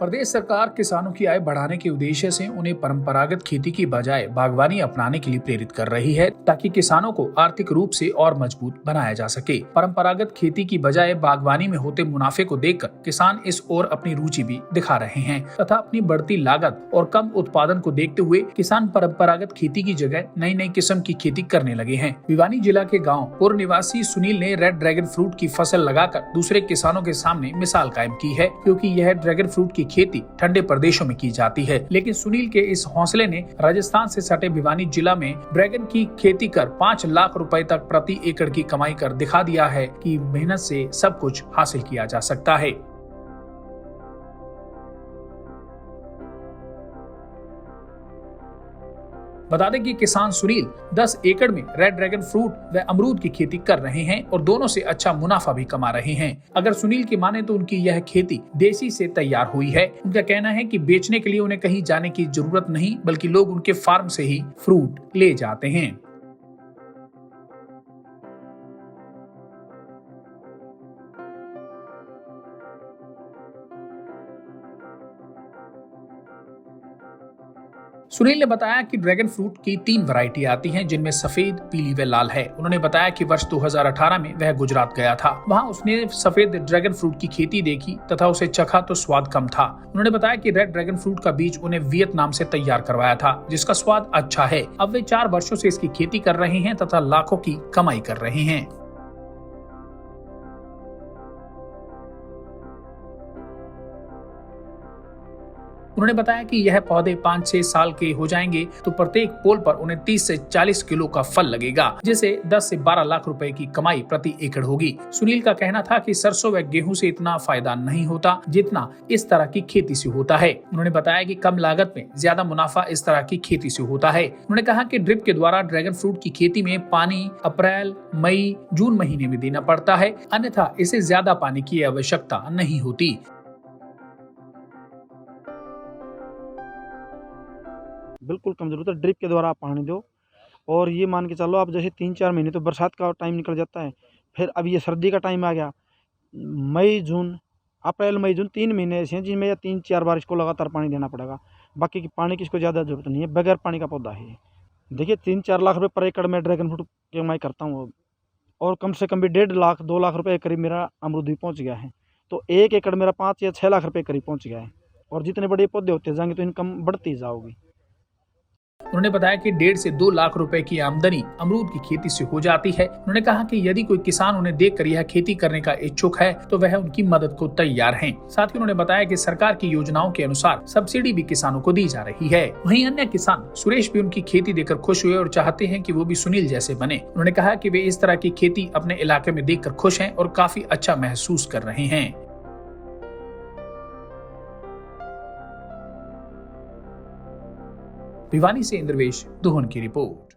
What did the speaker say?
प्रदेश सरकार किसानों की आय बढ़ाने के उद्देश्य से उन्हें परंपरागत खेती की बजाय बागवानी अपनाने के लिए प्रेरित कर रही है, ताकि किसानों को आर्थिक रूप से और मजबूत बनाया जा सके। परंपरागत खेती की बजाय बागवानी में होते मुनाफे को देखकर किसान इस ओर अपनी रुचि भी दिखा रहे हैं तथा अपनी बढ़ती लागत और कम उत्पादन को देखते हुए किसान परंपरागत खेती की जगह नई नई किस्म की खेती करने लगे हैं। भिवानी जिला के गाँव पूर्व निवासी सुनील ने रेड ड्रैगन फ्रूट की फसल लगाकर दूसरे किसानों के सामने मिसाल कायम की है, क्योंकि यह ड्रैगन फ्रूट की खेती ठंडे प्रदेशों में की जाती है। लेकिन सुनील के इस हौसले ने राजस्थान से सटे भिवानी जिला में ड्रैगन की खेती कर 5 लाख रुपए तक प्रति एकड़ की कमाई कर दिखा दिया है कि मेहनत से सब कुछ हासिल किया जा सकता है। बता दें कि किसान सुनील 10 एकड़ में रेड ड्रैगन फ्रूट व अमरूद की खेती कर रहे हैं और दोनों से अच्छा मुनाफा भी कमा रहे हैं। अगर सुनील की माने तो उनकी यह खेती देसी से तैयार हुई है। उनका कहना है कि बेचने के लिए उन्हें कहीं जाने की जरूरत नहीं, बल्कि लोग उनके फार्म से ही फ्रूट ले जाते हैं। सुनील ने बताया कि ड्रैगन फ्रूट की 3 वैरायटी आती हैं, जिनमें सफेद, पीली व लाल है। उन्होंने बताया कि वर्ष 2018 में वह गुजरात गया था। वहां उसने सफेद ड्रैगन फ्रूट की खेती देखी तथा उसे चखा तो स्वाद कम था। उन्होंने बताया कि रेड ड्रैगन फ्रूट का बीज उन्हें वियतनाम से तैयार करवाया था, जिसका स्वाद अच्छा है। अब वे 4 वर्षों से इसकी खेती कर रहे हैं तथा लाखों की कमाई कर रहे हैं। उन्होंने बताया कि यह पौधे 5-6 साल के हो जाएंगे तो प्रत्येक पोल पर उन्हें 30 से 40 किलो का फल लगेगा, जिसे 10 से 12 लाख रुपए की कमाई प्रति एकड़ होगी। सुनील का कहना था कि सरसों व गेहूं से इतना फायदा नहीं होता जितना इस तरह की खेती से होता है। उन्होंने बताया कि कम लागत में ज्यादा मुनाफा इस तरह की खेती से होता है। उन्होंने कहा कि ड्रिप के द्वारा ड्रैगन फ्रूट की खेती में पानी अप्रैल, मई, जून महीने में देना पड़ता है, अन्यथा इसे ज्यादा पानी की आवश्यकता नहीं होती। बिल्कुल कम जरूरत है। ड्रिप के द्वारा आप पानी दो और ये मान के चलो, आप जैसे 3-4 महीने तो बरसात का टाइम निकल जाता है, फिर अब ये सर्दी का टाइम आ गया। मई जून, अप्रैल मई जून 3 महीने ऐसे हैं जिनमें 3-4 बार इसको लगातार पानी देना पड़ेगा। बाकी की पानी की इसको ज़्यादा जरूरत नहीं है, बगैर पानी का पौधा है। देखिए 3-4 लाख रुपये पर एकड़ में ड्रैगन फ्रूट की कमाई करता हूँ और कम से कम भी 1.5 लाख 2 लाख रुपये करीब मेरा अमरूद भी पहुँच गया है। तो 1 एकड़ मेरा 5 या 6 लाख रुपये करीब पहुँच गया है। और जितने बड़े पौधे होते जाएंगे तो इनकम बढ़ती जाओगी। उन्होंने बताया कि 1.5 से 2 लाख रुपए की आमदनी अमरूद की खेती से हो जाती है। उन्होंने कहा कि यदि कोई किसान उन्हें देखकर यह खेती करने का इच्छुक है तो वह उनकी मदद को तैयार हैं। साथ ही उन्होंने बताया कि सरकार की योजनाओं के अनुसार सब्सिडी भी किसानों को दी जा रही है। वहीं अन्य किसान सुरेश भी उनकी खेती देखकर खुश हुए और चाहते हैं कि वो भी सुनील जैसे बने। उन्होंने कहा कि वे इस तरह की खेती अपने इलाके में देखकर खुश हैं और काफी अच्छा महसूस कर रहे हैं। भिवानी से इंद्रवेश दुहन की रिपोर्ट।